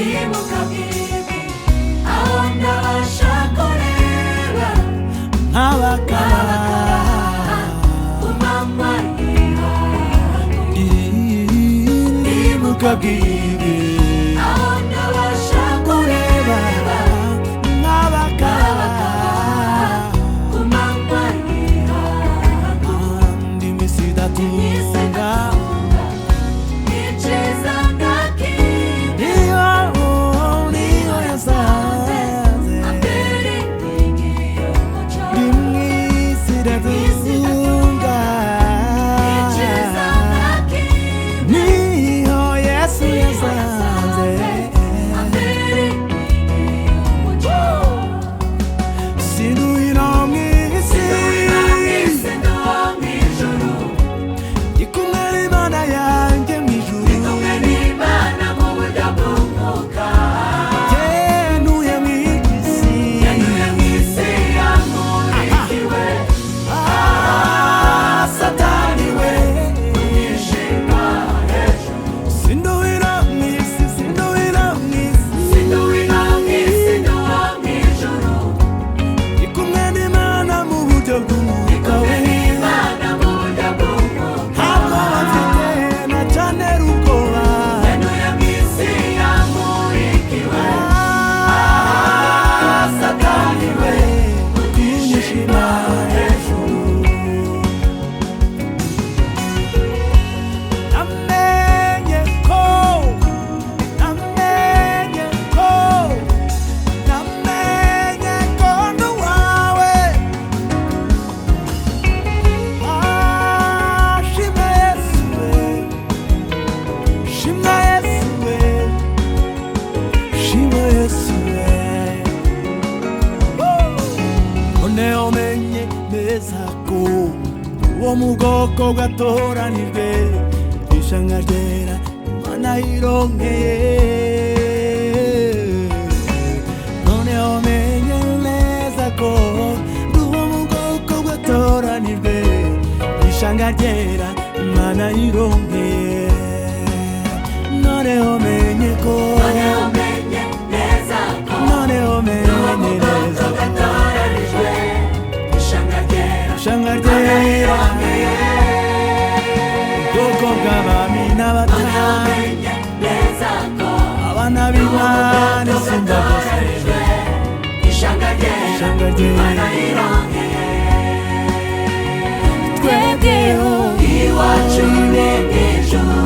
Nimukabwibwi aho ntabasha kureba nk'abakaba ku manywa y'ihangu. nimukabwibwi aho ntabasha kureba nk'abakaba ku manywa y'ihangu. iminsi idatunga Icyiza ndakimwe niyo yasanze ambere inkingi y'umuco. iminsi idatunga Icyiza ndakimwe niyo Yesu yasanze ambere inkingi y'umuco. sinuhira mu isi Isi no mu ijuru, ndi kumwe n'Imana yanjye mu ijuru kumwe n'Imana mu buryo bw'umwuka. yenuye mu isi Yanuye mu isi yamurikiwe satani we umwijima hejuru. sinuhira mu isi sinuhira mu isi Sinuhira mu isi no mu ijuru, ndi kumwe n'Imana mu buryo bw'umwuka we Imana mu buryo bw'umwuka. ntabwo bafite na cyane ubwoba Yanuye mu isi yamurikiwe satani we umwijima hejuru namenye ko ndi uwawe shimwa Yesu we shimwa Yesu we shimwa Yesu we noneho menye neza ko uwo mu bwoko bwatoranijwe ishanga ryera Imana yironkeye noneho menye neza ko uwo mu bwoko bwatoranijwe ishanga ryera Imana yironkeye noneho menye ko noneho menye neza ko noneho menye neza gatoranijwe ishanga ryera ishanga ryera ubwoko bw'abami n'abatari menye neza ko abana b'Imana isumba byose gatoranijwe ishanga ryera ishanga Imana ryera yironkeye. twebweho Iwacu ni mu ijuru,